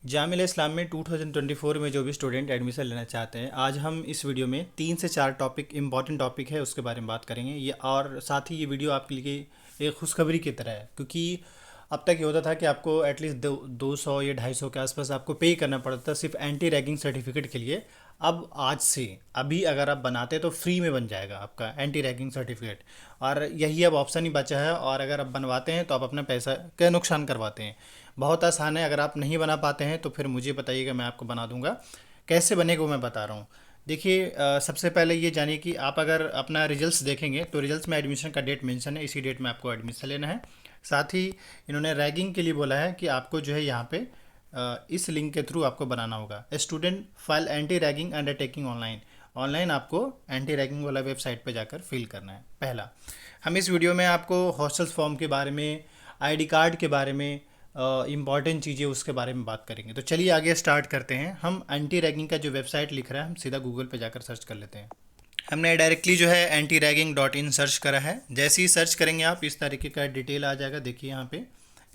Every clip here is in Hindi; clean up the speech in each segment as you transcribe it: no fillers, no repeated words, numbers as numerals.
जामिया इस्लाम में 2024 में जो भी स्टूडेंट एडमिशन लेना चाहते हैं, आज हम इस वीडियो में 3 से 4 टॉपिक इंपॉर्टेंट टॉपिक है उसके बारे में बात करेंगे। ये और साथ ही ये वीडियो आपके लिए एक खुशखबरी की तरह है, क्योंकि अब तक ये होता था कि आपको एटलीस्ट 200 या 250 के आसपास आपको पे करना पड़ता था सिर्फ एंटी रैगिंग सर्टिफिकेट के लिए। अब आज से अभी अगर आप बनाते तो फ्री में बन जाएगा आपका एंटी रैगिंग सर्टिफिकेट, और यही अब ऑप्शन ही बचा है। और अगर आप बनवाते हैं तो आप अपना पैसा का नुकसान करवाते हैं। बहुत आसान है, अगर आप नहीं बना पाते हैं तो फिर मुझे बताइएगा, मैं आपको बना दूंगा। कैसे बनेगा वो मैं बता रहा हूँ। देखिए, सबसे पहले ये जानिए कि आप अगर अपना रिजल्ट्स देखेंगे तो रिजल्ट्स में एडमिशन का डेट मेंशन है, इसी डेट में आपको एडमिशन लेना है। साथ ही इन्होंने रैगिंग के लिए बोला है कि आपको जो है यहाँ पे इस लिंक के थ्रू आपको बनाना होगा। Student file anti ragging undertaking online. Online आपको एंटी रैगिंग वाला वेबसाइट पे जाकर फिल करना है। पहला, हम इस वीडियो में आपको हॉस्टल्स फॉर्म के बारे में, आईडी कार्ड के बारे में, इम्पॉर्टेंट चीज़ें उसके बारे में बात करेंगे। तो चलिए आगे स्टार्ट करते हैं। हम एंटी रैगिंग का जो वेबसाइट लिख रहा है, हम सीधा गूगल पे जाकर सर्च कर लेते हैं। हमने डायरेक्टली जो है anti ragging dot in search करा है। जैसे ही सर्च करेंगे आप, इस तरीके का डिटेल आ जाएगा, देखिए यहाँ पे।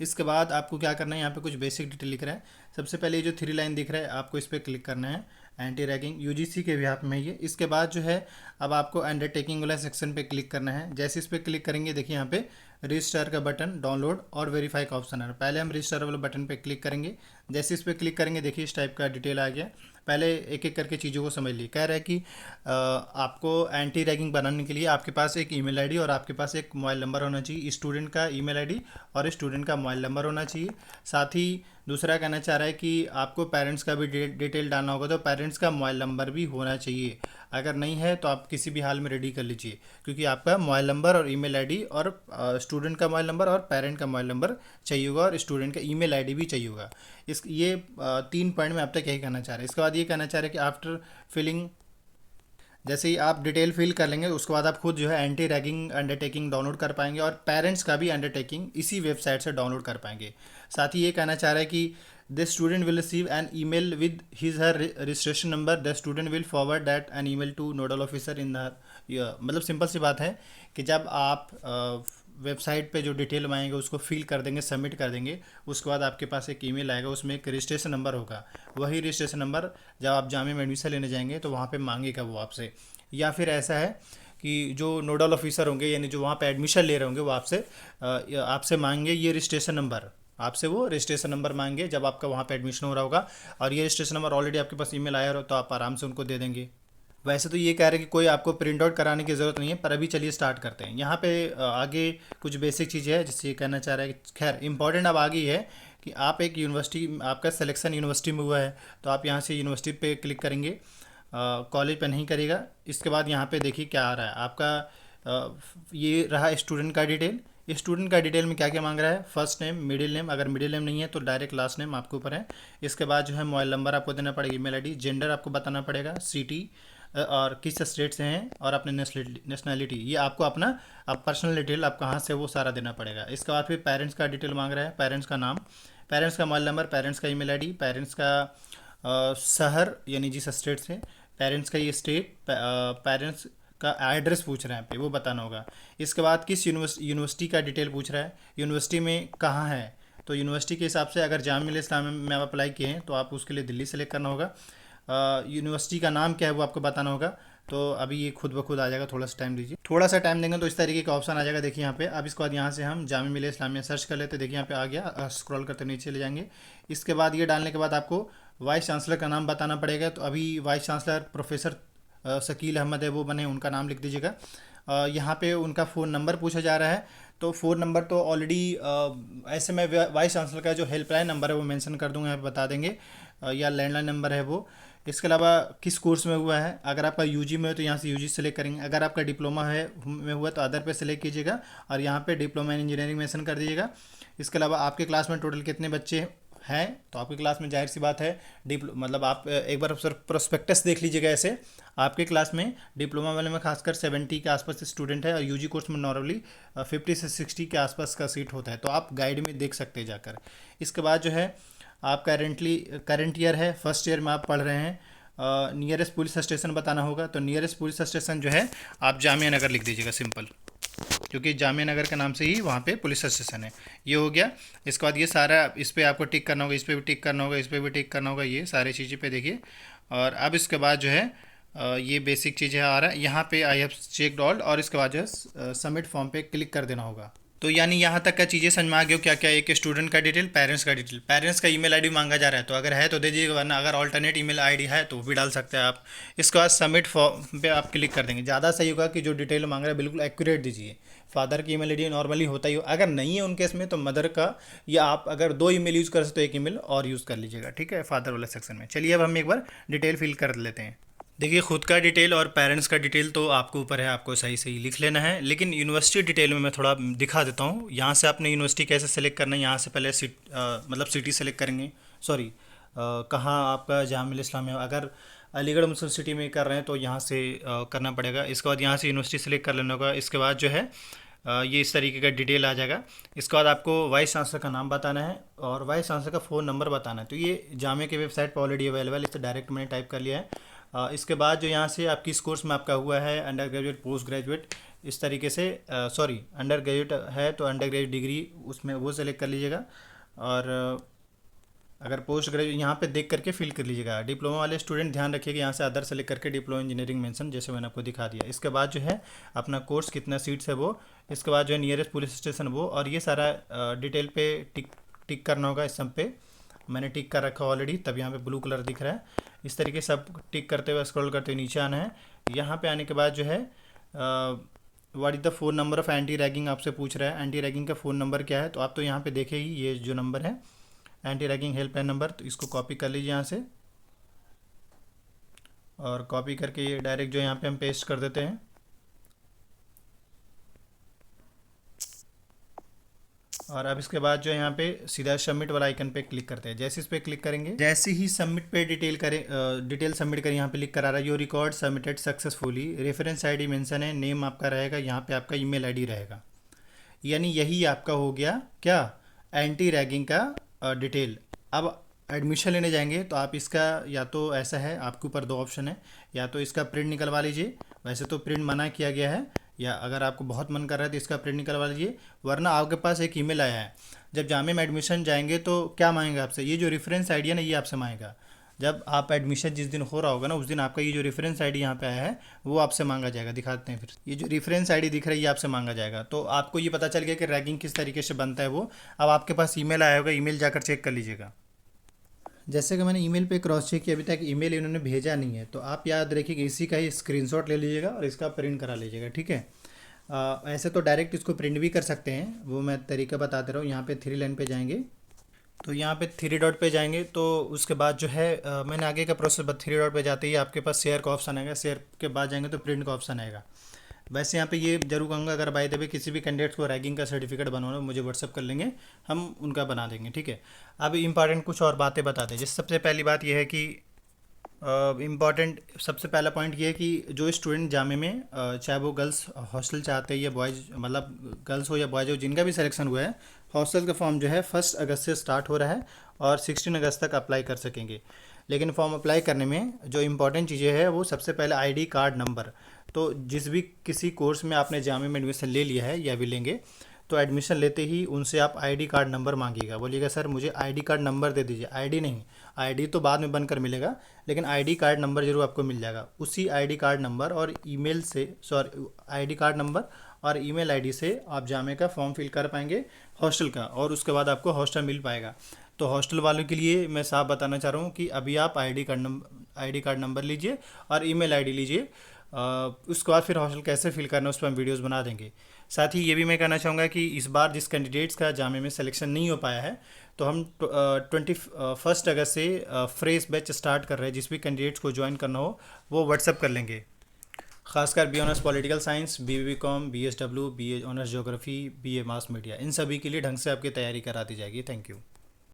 इसके बाद आपको क्या करना है, यहाँ पे कुछ बेसिक डिटेल लिख रहा है। सबसे पहले ये जो 3 लाइन दिख रहा है, आपको इस पर क्लिक करना है। एंटी रैगिंग यूजीसी के भी में ये। इसके बाद जो है अब आपको अंडरटेकिंग वाला सेक्शन पे क्लिक करना है। जैसे इस पर क्लिक करेंगे, देखिए यहाँ पे रजिस्टर का बटन, डाउनलोड और वेरीफाई का ऑप्शन है। पहले हम रजिस्टर वाले बटन पे क्लिक करेंगे। जैसे इस पर क्लिक करेंगे, देखिए इस टाइप का डिटेल आ गया। पहले एक एक करके चीज़ों को समझ लीजिए। कह रहा है कि आपको एंटी रैगिंग बनाने के लिए आपके पास एक ईमेल आईडी और आपके पास एक मोबाइल नंबर होना चाहिए। स्टूडेंट का ईमेल आईडी और स्टूडेंट का मोबाइल नंबर होना चाहिए। साथ ही दूसरा कहना चाह रहा है कि आपको पेरेंट्स का भी डिटेल डालना होगा, तो पेरेंट्स का मोबाइल नंबर भी होना चाहिए। अगर नहीं है तो आप किसी भी हाल में रेडी कर लीजिए, क्योंकि आपका मोबाइल नंबर और ईमेल आईडी और स्टूडेंट का मोबाइल नंबर और पेरेंट का मोबाइल नंबर चाहिए होगा, और स्टूडेंट का ईमेल आईडी भी चाहिए होगा। इस ये 3 पॉइंट में अब तक यही कहना चाह रहे हैं। इसके बाद ये कहना चाह रहे हैं कि आफ्टर फिलिंग, जैसे ही आप डिटेल फिल कर लेंगे उसके बाद आप खुद जो है एंटी रैगिंग अंडरटेकिंग डाउनलोड कर पाएंगे, और पेरेंट्स का भी अंडरटेकिंग इसी वेबसाइट से डाउनलोड कर पाएंगे। साथ ही ये कहना चाह रहा है कि the student will receive an email with his her registration number. The student will forward that an email to nodal officer in the, मतलब सिंपल सी बात है कि जब आप वेबसाइट पे जो डिटेल मांगेंगे उसको फिल कर देंगे, सबमिट कर देंगे, उसके बाद आपके पास एक ईमेल आएगा, उसमें एक रजिस्ट्रेशन नंबर होगा। वही रजिस्ट्रेशन नंबर जब आप जामिया में एडमिशन लेने जाएंगे तो वहाँ पे मांगेगा वो आपसे। या फिर ऐसा है कि जो नोडल ऑफिसर होंगे, यानी जो वहाँ पे एडमिशन ले रहे होंगे, वो आपसे मांगेंगे ये रजिस्ट्रेशन नंबर। आपसे वो रजिस्ट्रेशन नंबर मांगे जब आपका वहाँ पे एडमिशन हो रहा होगा, और ये रजिस्ट्रेशन नंबर ऑलरेडी आपके पास ईमेल आया हो तो आप आराम से उनको दे देंगे। वैसे तो ये कह रहे हैं कि कोई आपको प्रिंट आउट कराने की ज़रूरत नहीं है, पर अभी चलिए स्टार्ट करते हैं। यहाँ पे आगे कुछ बेसिक चीज़ें हैं जिससे ये कहना चाह रहा है कि खैर इंपॉर्टेंट अब आ गई है कि आप एक यूनिवर्सिटी, आपका सिलेक्शन यूनिवर्सिटी में हुआ है तो आप यहाँ से यूनिवर्सिटी पे क्लिक करेंगे, कॉलेज पे नहीं करेगा। इसके बाद यहाँ पे देखिए क्या आ रहा है आपका, ये रहा स्टूडेंट का डिटेल। स्टूडेंट का डिटेल में क्या क्या मांग रहा है, फर्स्ट नेम, मिडिल नेम, अगर मिडिल नेम नहीं है तो डायरेक्ट लास्ट नेम आपके ऊपर है। इसके बाद जो है मोबाइल नंबर आपको देना पड़ेगा, ईमेल आईडी, जेंडर आपको बताना पड़ेगा, सिटी और किस स्टेट से हैं, और अपने नेशनैलिटी, ये आपको अपना आप पर्सनल डिटेल आप कहाँ से वो सारा देना पड़ेगा। इसके बाद फिर पेरेंट्स का डिटेल मांग रहा है, पेरेंट्स का नाम, पेरेंट्स का मोबाइल नंबर, पेरेंट्स का ईमेल आईडी, पेरेंट्स का शहर यानी जिस स्टेट से, पेरेंट्स का ये स्टेट, पेरेंट्स का एड्रेस पूछ रहे हैं पे, वो बताना होगा। इसके बाद किस यूनिवर्सिटी का डिटेल पूछ रहा है, यूनिवर्सिटी में कहाँ है, तो यूनिवर्सिटी के हिसाब से अगर जामिया इस्लाम में आप अप्लाई किए हैं तो आप उसके लिए दिल्ली सेलेक्ट करना होगा। यूनिवर्सिटी का नाम क्या है वो आपको बताना होगा। तो अभी ये खुद ब खुद आ जाएगा, थोड़ा सा टाइम दीजिए। थोड़ा सा टाइम देंगे तो इस तरीके का ऑप्शन आ जाएगा, देखिए यहाँ पे। अब इसके बाद यहाँ से हम जामिया मिलिया इस्लामिया सर्च कर लेते, देखिए यहाँ पे आ गया, स्क्रॉल करते नीचे ले जाएंगे। इसके बाद ये डालने के बाद आपको वाइस चांसलर का नाम बताना पड़ेगा। तो अभी vice chancellor professor Shakeel Ahmad है, वो बने, उनका नाम लिख दीजिएगा। यहाँ पे उनका फ़ोन नंबर पूछा जा रहा है, तो फ़ोन नंबर तो ऑलरेडी ऐसे मैं वाइस चांसलर का जो हेल्पलाइन नंबर है वो मेंशन कर दूंगा, यहाँ पे बता देंगे, या लैंडलाइन नंबर है वो। इसके अलावा किस कोर्स में हुआ है, अगर आपका यूजी में हो तो यहाँ से यूजी सेलेक्ट करेंगे, अगर आपका डिप्लोमा है में हुआ तो अदर पे सेलेक्ट कीजिएगा, और यहाँ पे डिप्लोमा इन इंजीनियरिंग मेंशन कर दीजिएगा। इसके अलावा आपके क्लास में टोटल कितने बच्चे हैं, तो आपकी क्लास में जाहिर सी बात है मतलब आप एक बार सर प्रोस्पेक्टस देख लीजिएगा। ऐसे आपके क्लास में डिप्लोमा वाले में खासकर 70 के आसपास स्टूडेंट है, और यूजी कोर्स में नॉर्मली 50 से 60 के आसपास का सीट होता है, तो आप गाइड में देख सकते हैं जाकर। इसके बाद जो है आप करंट ईयर है, फर्स्ट ईयर में आप पढ़ रहे हैं। नियरेस्ट पुलिस स्टेशन बताना होगा, तो नियरेस्ट पुलिस स्टेशन जो है आप जामिया नगर लिख दीजिएगा, सिंपल। क्योंकि जामिया नगर के नाम से ही वहाँ पे पुलिस स्टेशन है। ये हो गया। इसके बाद ये सारा इस पर आपको टिक करना होगा, इस पर भी टिक करना होगा, इस पर भी टिक करना होगा, ये सारी चीज़ें पे देखिए। और अब इसके बाद जो है ये बेसिक चीज़ें आ रहा है, यहाँ पे आई हैव चेक्ड ऑल, और इसके बाद जो है सबमिट फॉर्म पे क्लिक कर देना होगा। तो यानी यहाँ तक का चीज़ें समझ में आ गई हो क्या क्या। एक स्टूडेंट का डिटेल, पेरेंट्स का डिटेल, पेरेंट्स का ईमेल आईडी मांगा जा रहा है तो अगर है तो दे दीजिएगा, वरना अगर ऑल्टरनेट ईमेल आईडी है तो वो भी डाल सकते हैं आप। इसके बाद सबमिट फॉर्म पे आप क्लिक कर देंगे। ज़्यादा सही होगा कि जो डिटेल मांग रहा है बिल्कुल एक्यूरेट दीजिए। फादर की ईमेल आईडी नॉर्मली होता ही हो, अगर नहीं है उनके इसमें तो मदर का, या आप अगर 2 ईमेल यूज़ कर सकते हो 1 ईमेल और यूज़ कर लीजिएगा, ठीक है, फादर वाला सेक्शन में। चलिए अब हम एक बार डिटेल फिल कर लेते हैं। देखिए खुद का डिटेल और पेरेंट्स का डिटेल तो आपको ऊपर है, आपको सही सही लिख लेना है, लेकिन यूनिवर्सिटी डिटेल में मैं थोड़ा दिखा देता हूँ। यहाँ से आपने यूनिवर्सिटी कैसे सेलेक्ट करना है, यहाँ से पहले मतलब सिटी सेलेक्ट करेंगे, सॉरी कहाँ आपका जामिया इस्लामिया, अगर अलीगढ़ मुस्लिम सिटी में कर रहे हैं तो यहाँ से करना पड़ेगा। इसके बाद यहाँ से यूनिवर्सिटी सेलेक्ट कर लेना होगा। इसके बाद जो है ये इस तरीके का डिटेल आ जाएगा। इसके बाद आपको वाइस चांसलर का नाम बताना है और वाइस चांसलर का फ़ोन नंबर बताना है। तो ये जामिया की वेबसाइट पर ऑलरेडी अवेलेबल है, इसे डायरेक्ट मैंने टाइप कर लिया है। इसके बाद जो यहाँ से आप किस कोर्स में आपका हुआ है, अंडर ग्रेजुएट, पोस्ट ग्रेजुएट, इस तरीके से, सॉरी अंडर ग्रेजुएट है तो अंडर ग्रेजुएट डिग्री उसमें वो सेलेक्ट कर लीजिएगा, और अगर पोस्ट ग्रेजुएट यहाँ पे देख करके फिल कर लीजिएगा। डिप्लोमा वाले स्टूडेंट ध्यान रखिएगा, यहाँ से अदर सेलेक्ट करके डिप्लोमा इंजीनियरिंग मेंशन, जैसे मैंने आपको दिखा दिया। इसके बाद जो है अपना कोर्स कितना सीट्स है वो, इसके बाद जो है नियरेस्ट पुलिस स्टेशन वो, और ये सारा डिटेल पे टिक टिक करना होगा। इस सब पे मैंने टिक कर रखा ऑलरेडी, तब यहाँ पे ब्लू कलर दिख रहा है। इस तरीके सब टिक करते हुए स्क्रॉल करते हुए नीचे आना है। यहाँ पे आने के बाद जो है what is the phone number of anti ragging आपसे पूछ रहा है, एंटी रैगिंग का फ़ोन नंबर क्या है, तो आप तो यहाँ पे देखे ही ये जो नंबर है एंटी रैगिंग हेल्पलाइन नंबर, तो इसको कॉपी कर लीजिए यहाँ से, और कॉपी करके ये डायरेक्ट जो यहाँ पे हम पेस्ट कर देते हैं। और अब इसके बाद जो है यहाँ पे सीधा सबमिट वाला आइकन पे क्लिक करते हैं। जैसे इस पे क्लिक करेंगे, जैसे ही सबमिट पे डिटेल करें, डिटेल सबमिट करें, यहाँ पे लिख कर आ रहा है your record submitted successfully, reference ID mention है, नेम आपका रहेगा, यहाँ पे आपका ईमेल आईडी रहेगा। यानी यही आपका हो गया क्या, एंटी रैगिंग का डिटेल। अब एडमिशन लेने जाएंगे तो आप इसका, या तो ऐसा है आपके ऊपर 2 ऑप्शन है, या तो इसका प्रिंट निकलवा लीजिए, वैसे तो प्रिंट मना किया गया है, या अगर आपको बहुत मन कर रहा है तो इसका प्रिंट निकलवा लीजिए, वरना आपके पास एक ईमेल आया है। जब जामिया में एडमिशन जाएंगे तो क्या मांगेगा आपसे, ये जो रेफरेंस आईडी है ना, ये आपसे मांगेगा। जब आप एडमिशन जिस दिन हो रहा होगा ना, उस दिन आपका ये जो रेफरेंस आईडी यहाँ पे आया है वो आपसे मांगा जाएगा। दिखाते हैं फिर, ये जो रेफरेंस आईडी दिख रही है ये आपसे मांगा जाएगा। तो आपको ये पता चल गया कि रैगिंग किस तरीके से बनता है वो। अब आपके पास ईमेल आया होगा, ईमेल जाकर चेक कर लीजिएगा। जैसे कि मैंने ईमेल पे क्रॉस चेक किया, अभी तक ईमेल इन्होंने भेजा नहीं है, तो आप याद रखिएगा इसी का ही स्क्रीनशॉट ले लीजिएगा और इसका प्रिंट करा लीजिएगा, ठीक है। ऐसे तो डायरेक्ट इसको प्रिंट भी कर सकते हैं, वो मैं तरीका बता दे रहा हूँ। यहाँ पे 3 लाइन पे जाएंगे, तो यहाँ पे 3 डॉट पे जाएंगे, तो उसके बाद जो है मैंने आगे का प्रोसेस 3 डॉट पे जाते ही आपके पास शेयर का ऑप्शन आएगा, शेयर के बाद जाएंगे तो प्रिंट का ऑप्शन आएगा। वैसे यहाँ पे ये जरूर कहूँगा, अगर बाय द वे किसी भी कैंडिडेट्स को रैगिंग का सर्टिफिकेट बनवाना मुझे व्हाट्सअप कर लेंगे, हम उनका बना देंगे, ठीक है। अब इंपॉर्टेंट कुछ और बातें बताते हैं। जैसे सबसे पहली बात यह है कि इम्पॉर्टेंट सबसे पहला पॉइंट ये है कि जो स्टूडेंट जामिया में चाहे वो गर्ल्स हॉस्टल चाहते हैं या बॉयज़, मतलब गर्ल्स हो या बॉयज़ हो, जिनका भी सिलेक्शन हुआ है, हॉस्टल का फॉर्म जो है 1 अगस्त से स्टार्ट हो रहा है और 16 अगस्त तक अप्लाई कर सकेंगे। लेकिन फॉर्म अप्लाई करने में जो इम्पोर्टेंट चीज़ें है वो सबसे पहले आईडी कार्ड नंबर। तो जिस भी किसी कोर्स में आपने जामिया में एडमिशन ले लिया है या भी लेंगे, तो एडमिशन लेते ही उनसे आप आईडी कार्ड नंबर मांगिएगा। बोलिएगा सर मुझे आईडी कार्ड नंबर दे दीजिए। आईडी नहीं, आईडी तो बाद में बनकर मिलेगा, लेकिन आईडी कार्ड नंबर जरूर आपको मिल जाएगा। उसी आईडी कार्ड नंबर और ईमेल से, सॉरी आईडी कार्ड नंबर और ईमेल आईडी से आप जामिया का फॉर्म फिल कर पाएंगे हॉस्टल का, और उसके बाद आपको हॉस्टल मिल पाएगा। तो हॉस्टल वालों के लिए मैं साफ बताना चाह रहा हूँ कि अभी आप आईडी कार्ड नंबर लीजिए और ईमेल आईडी लीजिए। उसके बाद फिर हॉस्टल कैसे फिल करना है उस पर हम वीडियोज़ बना देंगे। साथ ही ये भी मैं कहना चाहूँगा कि इस बार जिस कैंडिडेट्स का जामिया में सिलेक्शन नहीं हो पाया है, तो हम 21 अगस्त से फ्रेश बैच स्टार्ट कर रहे हैं। जिस भी कैंडिडेट्स को ज्वाइन करना हो वो व्हाट्सअप कर लेंगे। खासकर B honours political science, BBCom, BSW, BA honours geography, BA mass media, इन सभी के लिए ढंग से आपकी तैयारी करा दी जाएगी। Thank you.